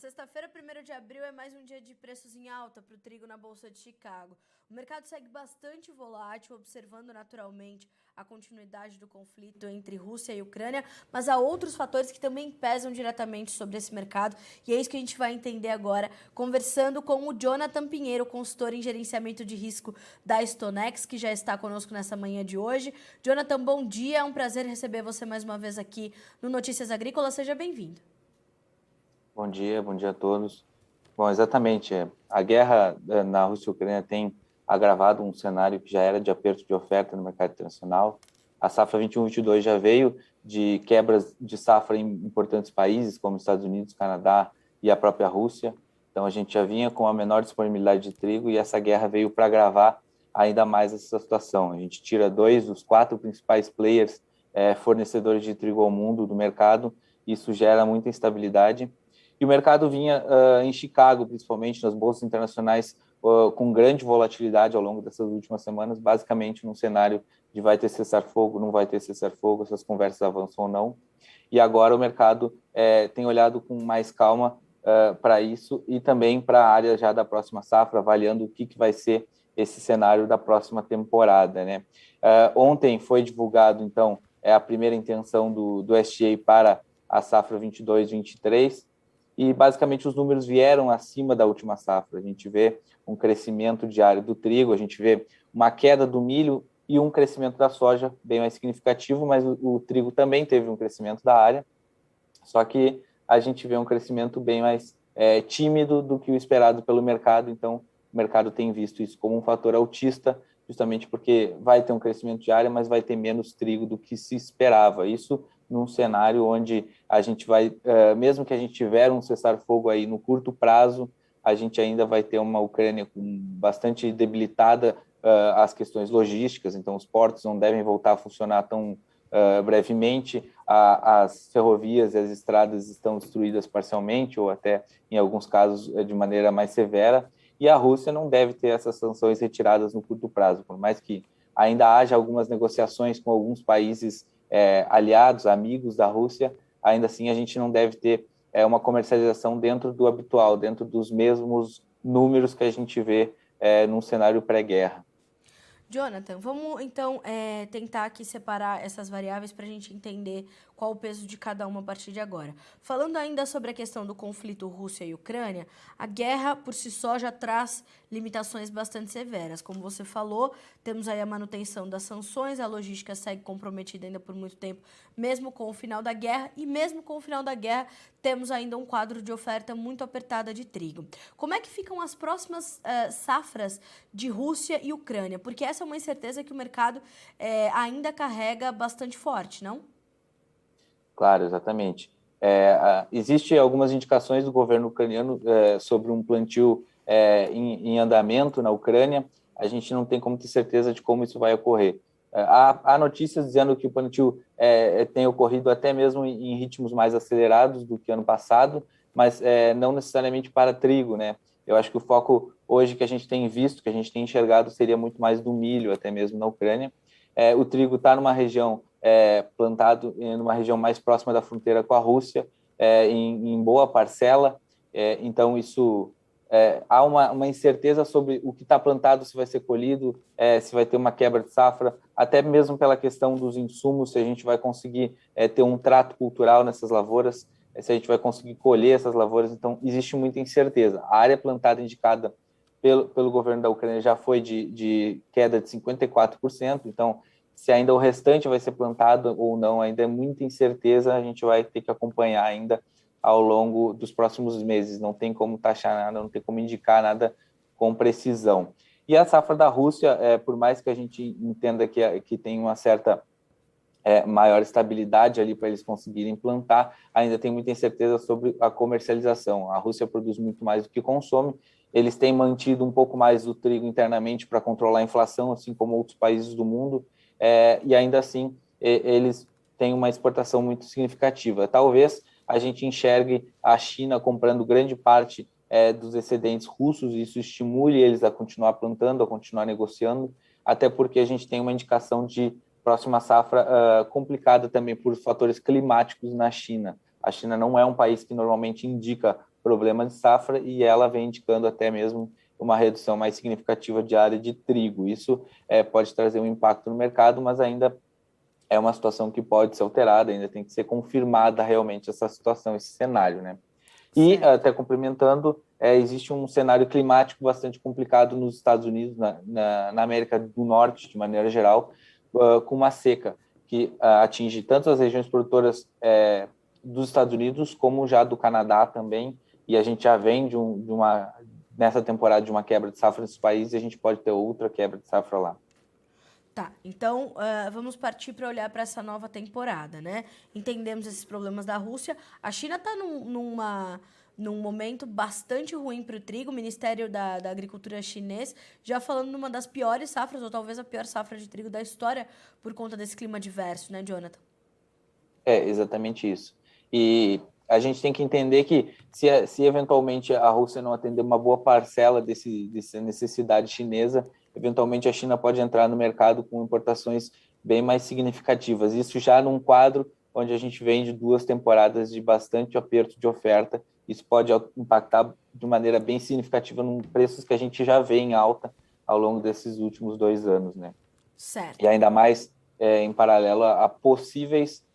sexta-feira, 1º de abril, é mais um dia de preços em alta para o trigo na Bolsa de Chicago. O mercado segue bastante volátil, observando naturalmente a continuidade do conflito entre Rússia e Ucrânia, mas há outros fatores que também pesam diretamente sobre esse mercado, e é isso que a gente vai entender agora, conversando com o Jonathan Pinheiro, consultor em gerenciamento de risco da StoneX, que já está conosco nessa manhã de hoje. Jonathan, bom dia, é um prazer receber você mais uma vez aqui no Notícias Agrícolas, seja bem-vindo. Bom dia a todos. Bom, exatamente, a guerra na Rússia e Ucrânia tem agravado um cenário que já era de aperto de oferta no mercado internacional. A safra 21-22 já veio de quebras de safra em importantes países, como Estados Unidos, Canadá e a própria Rússia. Então, a gente já vinha com a menor disponibilidade de trigo e essa guerra veio para agravar ainda mais essa situação. A gente tira 2 dos 4 principais players fornecedores de trigo ao mundo do mercado, isso gera muita instabilidade. E o mercado vinha em Chicago, principalmente nas bolsas internacionais, com grande volatilidade ao longo dessas últimas semanas, basicamente num cenário de vai ter cessar-fogo, não vai ter cessar-fogo, essas conversas avançam ou não. E agora o mercado tem olhado com mais calma para isso e também para a área já da próxima safra, avaliando o que vai ser esse cenário da próxima temporada, né? Ontem foi divulgado, então, a primeira intenção do SGA para a safra 22-23, e basicamente os números vieram acima da última safra. A gente vê um crescimento diário do trigo, a gente vê uma queda do milho e um crescimento da soja bem mais significativo, mas o trigo também teve um crescimento da área, só que a gente vê um crescimento bem mais tímido do que o esperado pelo mercado, então o mercado tem visto isso como um fator altista, justamente porque vai ter um crescimento de área, mas vai ter menos trigo do que se esperava. Isso num cenário onde a gente vai, mesmo que a gente tiver um cessar-fogo aí no curto prazo, a gente ainda vai ter uma Ucrânia bastante debilitada, as questões logísticas, então os portos não devem voltar a funcionar tão brevemente, as ferrovias e as estradas estão destruídas parcialmente, ou até, em alguns casos, de maneira mais severa, e a Rússia não deve ter essas sanções retiradas no curto prazo, por mais que ainda haja algumas negociações com alguns países aliados, amigos da Rússia, ainda assim a gente não deve ter uma comercialização dentro do habitual, dentro dos mesmos números que a gente vê num cenário pré-guerra. Jonathan, vamos então tentar aqui separar essas variáveis para a gente entender qual o peso de cada uma a partir de agora. Falando ainda sobre a questão do conflito Rússia e Ucrânia, a guerra por si só já traz limitações bastante severas. Como você falou, temos aí a manutenção das sanções, a logística segue comprometida ainda por muito tempo, mesmo com o final da guerra, e mesmo com o final da guerra, temos ainda um quadro de oferta muito apertada de trigo. Como é que ficam as próximas safras de Rússia e Ucrânia? Porque essa é uma incerteza que o mercado ainda carrega bastante forte, não? Claro, exatamente. Existem algumas indicações do governo ucraniano sobre um plantio em andamento na Ucrânia. A gente não tem como ter certeza de como isso vai ocorrer. Há notícias dizendo que o plantio tem ocorrido até mesmo em ritmos mais acelerados do que ano passado, mas não necessariamente para trigo, né? Eu acho que o foco hoje que a gente tem visto, que a gente tem enxergado, seria muito mais do milho, até mesmo na Ucrânia. O trigo está numa região plantado numa região mais próxima da fronteira com a Rússia, em boa parcela, então isso há uma incerteza sobre o que está plantado, se vai ser colhido, se vai ter uma quebra de safra, até mesmo pela questão dos insumos, se a gente vai conseguir ter um trato cultural nessas lavouras, se a gente vai conseguir colher essas lavouras, então existe muita incerteza. A área plantada indicada pelo governo da Ucrânia já foi de queda de 54%, então se ainda o restante vai ser plantado ou não, ainda é muita incerteza, a gente vai ter que acompanhar ainda ao longo dos próximos meses, não tem como taxar nada, não tem como indicar nada com precisão. E a safra da Rússia, por mais que a gente entenda que tem uma certa maior estabilidade ali para eles conseguirem plantar, ainda tem muita incerteza sobre a comercialização. A Rússia produz muito mais do que consome, eles têm mantido um pouco mais do trigo internamente para controlar a inflação, assim como outros países do mundo, e ainda assim eles têm uma exportação muito significativa. Talvez a gente enxergue a China comprando grande parte dos excedentes russos, e isso estimule eles a continuar plantando, a continuar negociando, até porque a gente tem uma indicação de próxima safra complicada também por fatores climáticos na China. A China não é um país que normalmente indica problema de safra, e ela vem indicando até mesmo uma redução mais significativa de área de trigo. Isso pode trazer um impacto no mercado, mas ainda é uma situação que pode ser alterada, ainda tem que ser confirmada realmente essa situação, esse cenário, né? E, até complementando, existe um cenário climático bastante complicado nos Estados Unidos, na América do Norte, de maneira geral, com uma seca que atinge tanto as regiões produtoras dos Estados Unidos, como já do Canadá também, e a gente já vem nessa temporada de uma quebra de safra nesses países, e a gente pode ter outra quebra de safra lá. Tá, então vamos partir para olhar para essa nova temporada, né? Entendemos esses problemas da Rússia. A China está num momento bastante ruim para o trigo. O Ministério da Agricultura chinês já falando numa das piores safras, ou talvez a pior safra de trigo da história, por conta desse clima adverso, né, Jonathan? É exatamente isso. E a gente tem que entender que se eventualmente a Rússia não atender uma boa parcela dessa necessidade chinesa, eventualmente a China pode entrar no mercado com importações bem mais significativas. Isso já num quadro onde a gente vem de 2 temporadas de bastante aperto de oferta. Isso pode impactar de maneira bem significativa nos preços que a gente já vê em alta ao longo desses últimos 2 anos, né? Certo. E ainda mais em paralelo a possíveis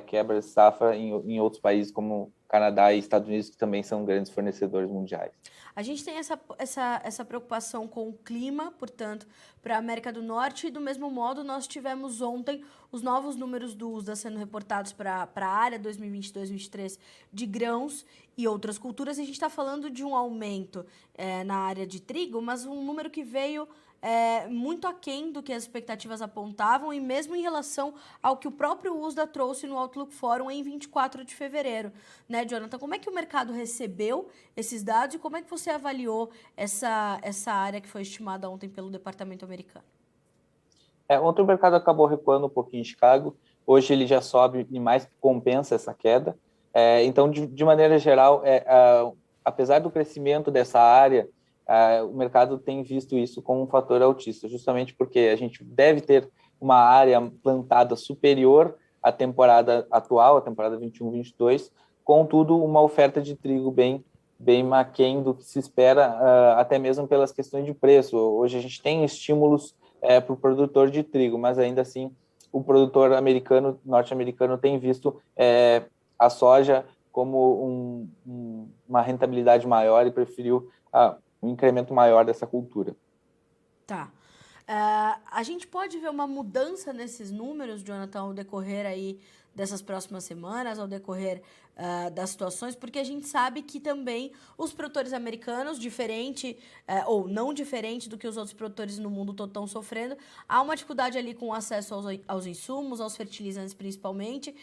quebras de safra em outros países como Canadá e Estados Unidos, que também são grandes fornecedores mundiais. A gente tem essa preocupação com o clima, portanto, para a América do Norte, e do mesmo modo nós tivemos ontem os novos números do USDA sendo reportados para a área 2022-2023 de grãos e outras culturas. A gente está falando de um aumento na área de trigo, mas um número que veio muito aquém do que as expectativas apontavam, e mesmo em relação ao que o próprio USDA trouxe no Outlook Forum em 24 de fevereiro. Né, Jonathan? Como é que o mercado recebeu esses dados e como é que você avaliou essa área que foi estimada ontem pelo Departamento Americano? Ontem o mercado acabou recuando um pouquinho em Chicago, hoje ele já sobe e mais que compensa essa queda. Então, de maneira geral, apesar do crescimento dessa área, o mercado tem visto isso como um fator altista, justamente porque a gente deve ter uma área plantada superior à temporada atual, a temporada 21-22, contudo, uma oferta de trigo bem aquém do que se espera, até mesmo pelas questões de preço. Hoje a gente tem estímulos para o produtor de trigo, mas ainda assim o produtor norte-americano tem visto a soja como uma rentabilidade maior e preferiu um incremento maior dessa cultura. Tá. A gente pode ver uma mudança nesses números, Jonathan, ao decorrer aí dessas próximas semanas, ao decorrer das situações, porque a gente sabe que também os produtores americanos, diferente ou não diferente do que os outros produtores no mundo estão sofrendo, há uma dificuldade ali com o acesso aos insumos, aos fertilizantes principalmente.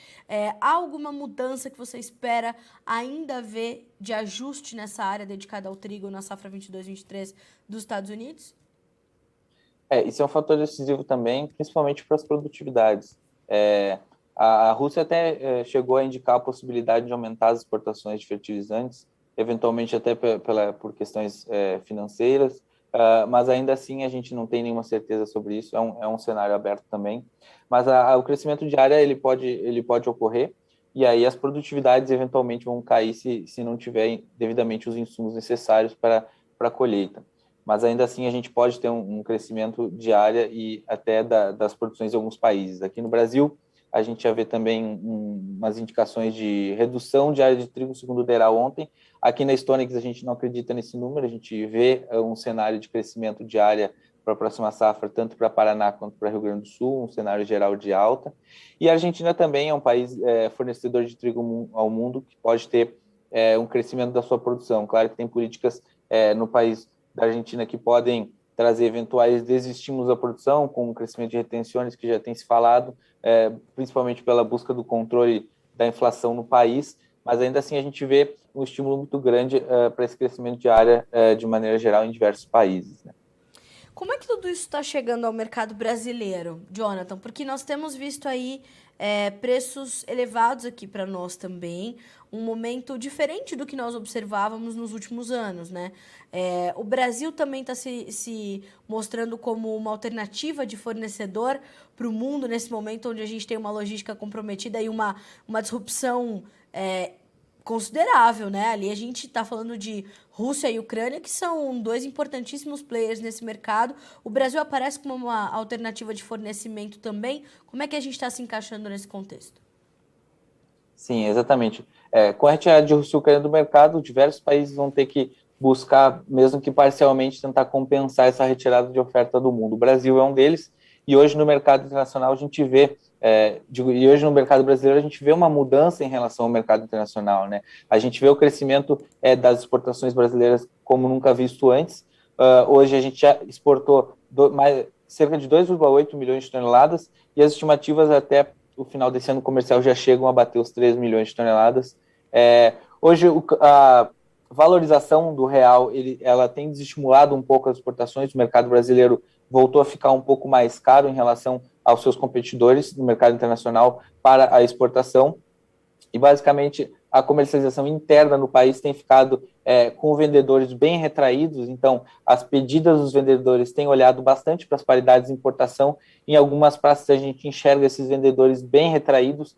Há alguma mudança que você espera ainda ver de ajuste nessa área dedicada ao trigo na safra 22-23 dos Estados Unidos? Isso é um fator decisivo também, principalmente para as produtividades. A Rússia até chegou a indicar a possibilidade de aumentar as exportações de fertilizantes, eventualmente até por questões financeiras, mas ainda assim a gente não tem nenhuma certeza sobre isso, é um cenário aberto também. Mas o crescimento de área ele pode ocorrer, e aí as produtividades eventualmente vão cair se não tiver devidamente os insumos necessários para a colheita. Mas ainda assim a gente pode ter um crescimento de área e até das produções em alguns países. Aqui no Brasil, a gente já vê também umas indicações de redução de área de trigo, segundo o DERA ontem. Aqui na Stonex a gente não acredita nesse número, a gente vê um cenário de crescimento de área para a próxima safra, tanto para Paraná quanto para Rio Grande do Sul, um cenário geral de alta. E a Argentina também é um país fornecedor de trigo ao mundo, que pode ter um crescimento da sua produção. Claro que tem políticas no país da Argentina que podem trazer eventuais desestímulos à produção, com o crescimento de retenções que já tem se falado, principalmente pela busca do controle da inflação no país, mas ainda assim a gente vê um estímulo muito grande para esse crescimento de área de maneira geral em diversos países, né? Como é que tudo isso está chegando ao mercado brasileiro, Jonathan? Porque nós temos visto aí preços elevados aqui para nós também, um momento diferente do que nós observávamos nos últimos anos, né? O Brasil também está se mostrando como uma alternativa de fornecedor para o mundo nesse momento onde a gente tem uma logística comprometida e uma disrupção considerável, né? Ali a gente está falando de Rússia e Ucrânia, que são dois importantíssimos players nesse mercado. O Brasil aparece como uma alternativa de fornecimento também. Como é que a gente está se encaixando nesse contexto? Sim, exatamente. Com a retirada de Rússia e Ucrânia do mercado, diversos países vão ter que buscar, mesmo que parcialmente, tentar compensar essa retirada de oferta do mundo. O Brasil é um deles, e hoje no mercado internacional a gente vê, e hoje no mercado brasileiro a gente vê uma mudança em relação ao mercado internacional, né? A gente vê o crescimento das exportações brasileiras como nunca visto antes. Hoje a gente já exportou cerca de 2,8 milhões de toneladas, e as estimativas até o final desse ano comercial já chegam a bater os 3 milhões de toneladas. Hoje, a valorização do real, ela tem desestimulado um pouco as exportações. O mercado brasileiro voltou a ficar um pouco mais caro em relação aos seus competidores no mercado internacional para a exportação. E, basicamente, a comercialização interna no país tem ficado com vendedores bem retraídos. Então, as pedidas dos vendedores têm olhado bastante para as paridades de importação. Em algumas praças, a gente enxerga esses vendedores bem retraídos,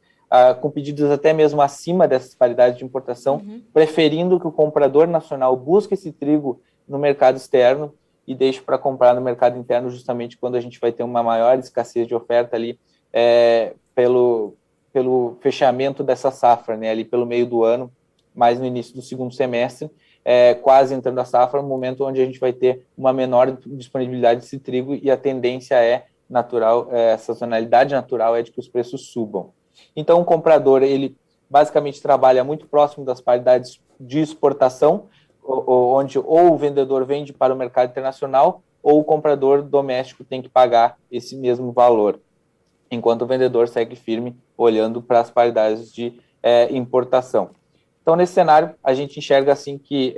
com pedidos até mesmo acima dessas paridades de importação, preferindo que o comprador nacional busque esse trigo no mercado externo e deixe para comprar no mercado interno, justamente quando a gente vai ter uma maior escassez de oferta ali pelo fechamento dessa safra, né, ali pelo meio do ano, mais no início do segundo semestre, quase entrando a safra, no momento onde a gente vai ter uma menor disponibilidade desse trigo, e a tendência natural, a sazonalidade natural é de que os preços subam. Então, o comprador, ele basicamente trabalha muito próximo das paridades de exportação, onde ou o vendedor vende para o mercado internacional, ou o comprador doméstico tem que pagar esse mesmo valor, enquanto o vendedor segue firme, olhando para as paridades de importação. Então, nesse cenário, a gente enxerga assim que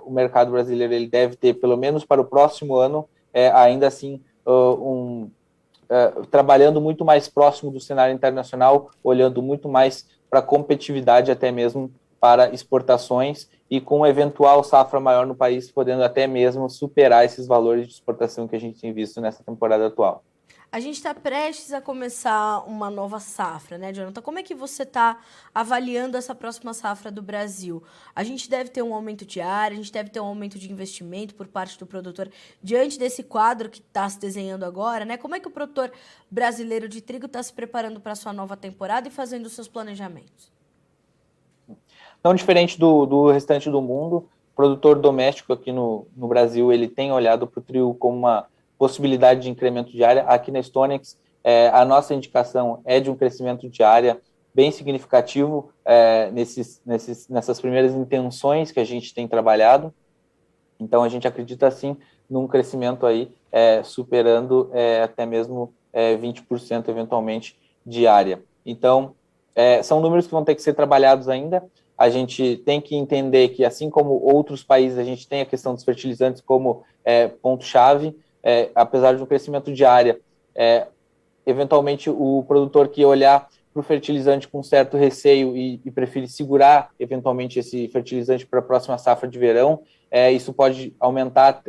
o mercado brasileiro ele deve ter, pelo menos para o próximo ano, ainda assim, trabalhando muito mais próximo do cenário internacional, olhando muito mais para a competitividade, até mesmo para exportações, e com eventual safra maior no país, podendo até mesmo superar esses valores de exportação que a gente tem visto nessa temporada atual. A gente está prestes a começar uma nova safra, né, Jonathan? Como é que você está avaliando essa próxima safra do Brasil? A gente deve ter um aumento de área, a gente deve ter um aumento de investimento por parte do produtor diante desse quadro que está se desenhando agora, né? Como é que o produtor brasileiro de trigo está se preparando para a sua nova temporada e fazendo os seus planejamentos? Não diferente do restante do mundo, o produtor doméstico aqui no Brasil, ele tem olhado para o trigo como uma possibilidade de incremento de área. Aqui na Stonex, a nossa indicação é de um crescimento de área bem significativo nessas primeiras intenções que a gente tem trabalhado. Então, a gente acredita, sim, num crescimento aí superando até mesmo 20% eventualmente de área. Então, são números que vão ter que ser trabalhados ainda. A gente tem que entender que, assim como outros países, a gente tem a questão dos fertilizantes como ponto-chave. Apesar de um crescimento de área, eventualmente o produtor que olhar para o fertilizante com certo receio e preferir segurar eventualmente esse fertilizante para a próxima safra de verão, isso pode aumentar,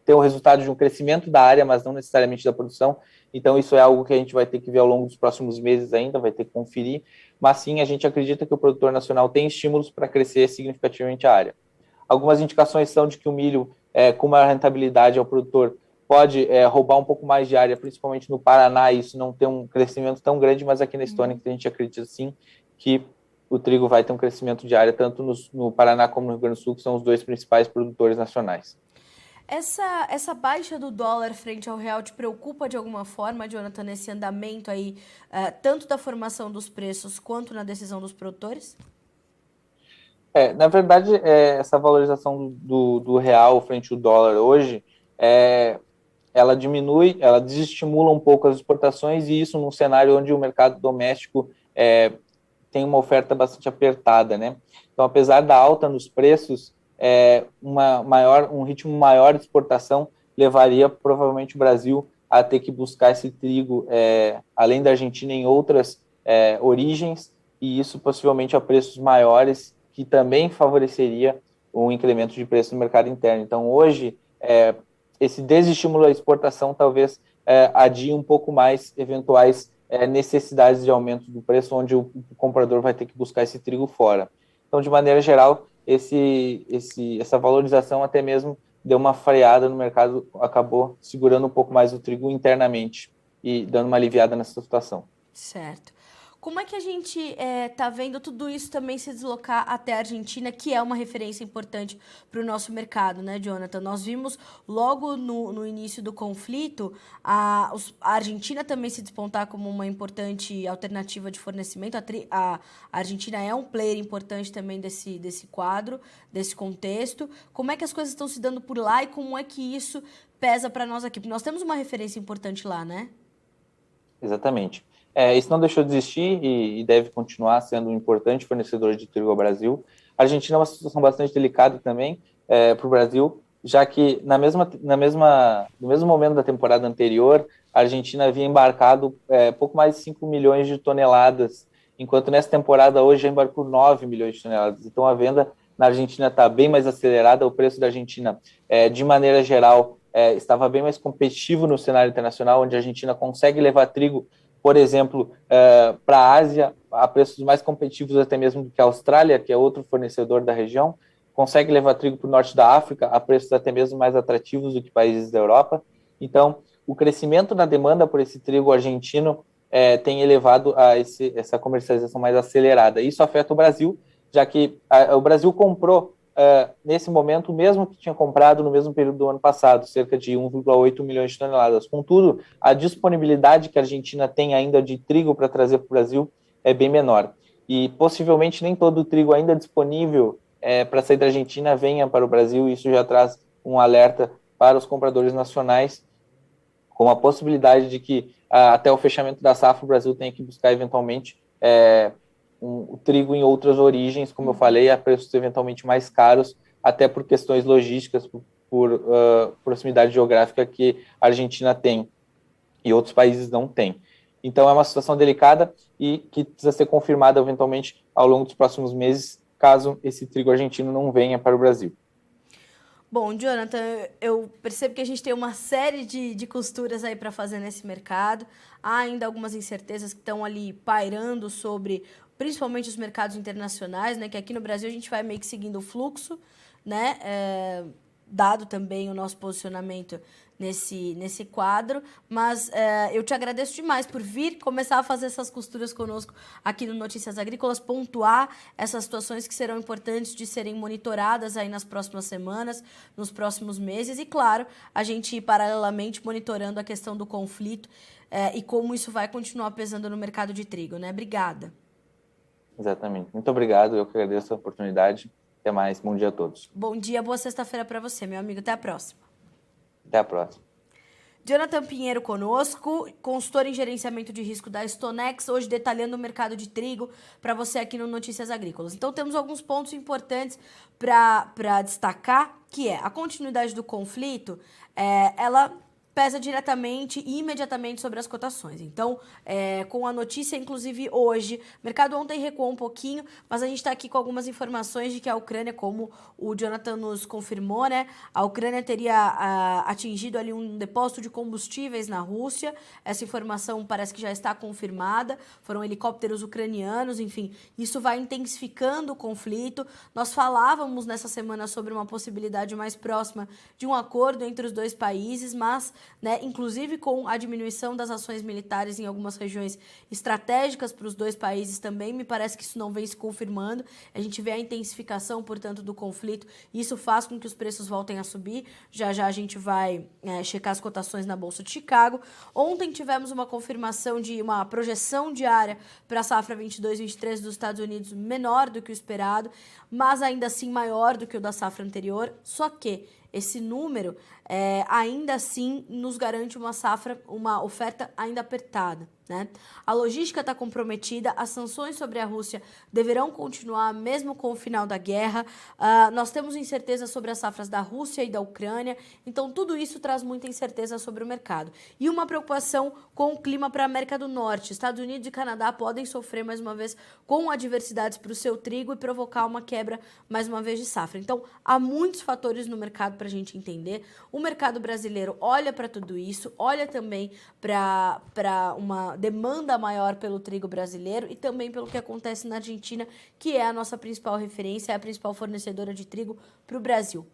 ter o resultado de um crescimento da área, mas não necessariamente da produção. Então, isso é algo que a gente vai ter que ver ao longo dos próximos meses ainda, vai ter que conferir, mas sim, a gente acredita que o produtor nacional tem estímulos para crescer significativamente a área. Algumas indicações são de que o milho, com maior rentabilidade ao produtor, pode roubar um pouco mais de área, principalmente no Paraná, e isso não tem um crescimento tão grande, mas aqui na Estônia a gente acredita sim que o trigo vai ter um crescimento de área, tanto no Paraná como no Rio Grande do Sul, que são os dois principais produtores nacionais. Essa baixa do dólar frente ao real te preocupa de alguma forma, Jonathan, nesse andamento aí, tanto da formação dos preços quanto na decisão dos produtores? Na verdade, essa valorização do real frente ao dólar hoje, ela diminui, ela desestimula um pouco as exportações, e isso num cenário onde o mercado doméstico tem uma oferta bastante apertada, né? Então, apesar da alta nos preços, um ritmo maior de exportação levaria provavelmente o Brasil a ter que buscar esse trigo, além da Argentina, em outras origens, e isso possivelmente a preços maiores, que também favoreceria um incremento de preço no mercado interno. Então, hoje, esse desestímulo à exportação talvez adie um pouco mais eventuais necessidades de aumento do preço, onde o comprador vai ter que buscar esse trigo fora. Então, de maneira geral, essa valorização até mesmo deu uma freada no mercado, acabou segurando um pouco mais o trigo internamente e dando uma aliviada nessa situação. Certo. Como é que a gente está vendo tudo isso também se deslocar até a Argentina, que é uma referência importante para o nosso mercado, né, Jonathan? Nós vimos logo no início do conflito a Argentina também se despontar como uma importante alternativa de fornecimento. A Argentina é um player importante também desse quadro, desse contexto. Como é que as coisas estão se dando por lá e como é que isso pesa para nós aqui? Porque nós temos uma referência importante lá, né? Exatamente. Isso não deixou de existir e deve continuar sendo um importante fornecedor de trigo ao Brasil. A Argentina é uma situação bastante delicada também para o Brasil, já que no mesmo momento da temporada anterior, a Argentina havia embarcado pouco mais de 5 milhões de toneladas, enquanto nessa temporada hoje já embarcou 9 milhões de toneladas. Então a venda na Argentina está bem mais acelerada, o preço da Argentina, de maneira geral, estava bem mais competitivo no cenário internacional, onde a Argentina consegue levar trigo, por exemplo, para a Ásia, a preços mais competitivos até mesmo do que a Austrália, que é outro fornecedor da região, consegue levar trigo para o norte da África a preços até mesmo mais atrativos do que países da Europa. Então, o crescimento na demanda por esse trigo argentino tem elevado a essa comercialização mais acelerada. Isso afeta o Brasil, já que o Brasil comprou nesse momento, o mesmo que tinha comprado no mesmo período do ano passado, cerca de 1,8 milhões de toneladas. Contudo, a disponibilidade que a Argentina tem ainda de trigo para trazer para o Brasil é bem menor. E possivelmente nem todo o trigo ainda disponível para sair da Argentina venha para o Brasil. Isso já traz um alerta para os compradores nacionais, com a possibilidade de que até o fechamento da safra o Brasil tenha que buscar eventualmente o trigo em outras origens, como eu falei, a preços eventualmente mais caros, até por questões logísticas, por proximidade geográfica que a Argentina tem e outros países não têm. Então, é uma situação delicada e que precisa ser confirmada eventualmente ao longo dos próximos meses, caso esse trigo argentino não venha para o Brasil. Bom, Jonathan, eu percebo que a gente tem uma série de costuras aí para fazer nesse mercado. Há ainda algumas incertezas que estão ali pairando sobre, principalmente os mercados internacionais, né? Que aqui no Brasil a gente vai meio que seguindo o fluxo, né? Dado também o nosso posicionamento nesse quadro, mas eu te agradeço demais por vir começar a fazer essas costuras conosco aqui no Notícias Agrícolas, pontuar essas situações que serão importantes de serem monitoradas aí nas próximas semanas, nos próximos meses e, claro, a gente ir paralelamente monitorando a questão do conflito e como isso vai continuar pesando no mercado de trigo, né? Obrigada. Exatamente. Muito obrigado, eu que agradeço a oportunidade. Até mais, bom dia a todos. Bom dia, boa sexta-feira para você, meu amigo. Até a próxima. Até a próxima. Jonathan Pinheiro conosco, consultor em gerenciamento de risco da Stonex, hoje detalhando o mercado de trigo para você aqui no Notícias Agrícolas. Então temos alguns pontos importantes para destacar, que é a continuidade do conflito, ela pesa diretamente e imediatamente sobre as cotações. Então, com a notícia, inclusive hoje, o mercado ontem recuou um pouquinho, mas a gente está aqui com algumas informações de que a Ucrânia, como o Jonathan nos confirmou, né, a Ucrânia teria atingido ali um depósito de combustíveis na Rússia. Essa informação parece que já está confirmada. Foram helicópteros ucranianos, enfim, isso vai intensificando o conflito. Nós falávamos nessa semana sobre uma possibilidade mais próxima de um acordo entre os dois países, mas inclusive com a diminuição das ações militares em algumas regiões estratégicas para os dois países também, me parece que isso não vem se confirmando. A gente vê a intensificação, portanto, do conflito e isso faz com que os preços voltem a subir. Já já a gente vai checar as cotações na Bolsa de Chicago. Ontem tivemos uma confirmação de uma projeção diária para a safra 22-23 dos Estados Unidos menor do que o esperado, mas ainda assim maior do que o da safra anterior, só que esse número ainda assim nos garante uma safra, uma oferta ainda apertada, né? A logística está comprometida, as sanções sobre a Rússia deverão continuar mesmo com o final da guerra. Nós temos incerteza sobre as safras da Rússia e da Ucrânia, então tudo isso traz muita incerteza sobre o mercado. E uma preocupação com o clima para a América do Norte. Estados Unidos e Canadá podem sofrer mais uma vez com adversidades para o seu trigo e provocar uma quebra mais uma vez de safra. Então há muitos fatores no mercado para a gente entender. O mercado brasileiro olha para tudo isso, olha também para uma demanda maior pelo trigo brasileiro e também pelo que acontece na Argentina, que é a nossa principal referência, é a principal fornecedora de trigo para o Brasil.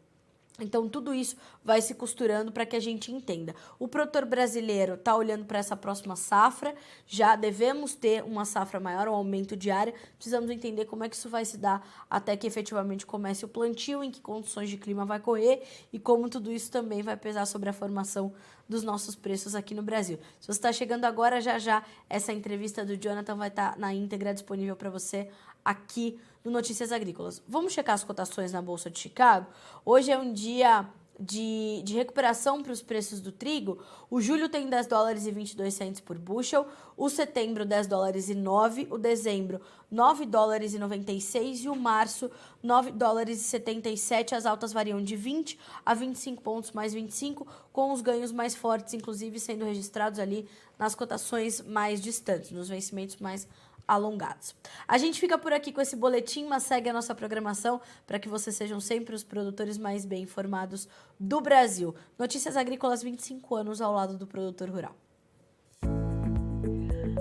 Então, tudo isso vai se costurando para que a gente entenda. O produtor brasileiro está olhando para essa próxima safra, já devemos ter uma safra maior, um aumento de área, precisamos entender como é que isso vai se dar até que efetivamente comece o plantio, em que condições de clima vai correr e como tudo isso também vai pesar sobre a formação dos nossos preços aqui no Brasil. Se você está chegando agora, já essa entrevista do Jonathan vai estar na íntegra disponível para você aqui no Notícias Agrícolas. Vamos checar as cotações na Bolsa de Chicago? Hoje é um dia de recuperação para os preços do trigo. O julho tem $10,22 por bushel, o setembro $10,09, o dezembro $9,96 e o março $9,77. As altas variam de 20 a 25 pontos mais 25, com os ganhos mais fortes, inclusive sendo registrados ali nas cotações mais distantes, nos vencimentos mais alongados. A gente fica por aqui com esse boletim, mas segue a nossa programação para que vocês sejam sempre os produtores mais bem informados do Brasil. Notícias Agrícolas, 25 anos ao lado do produtor rural.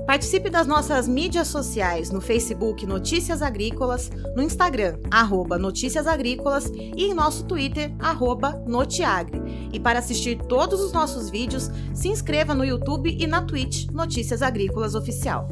Participe das nossas mídias sociais no Facebook Notícias Agrícolas, no Instagram @Notícias Agrícolas e em nosso Twitter @Notiagre. E para assistir todos os nossos vídeos, se inscreva no YouTube e na Twitch Notícias Agrícolas Oficial.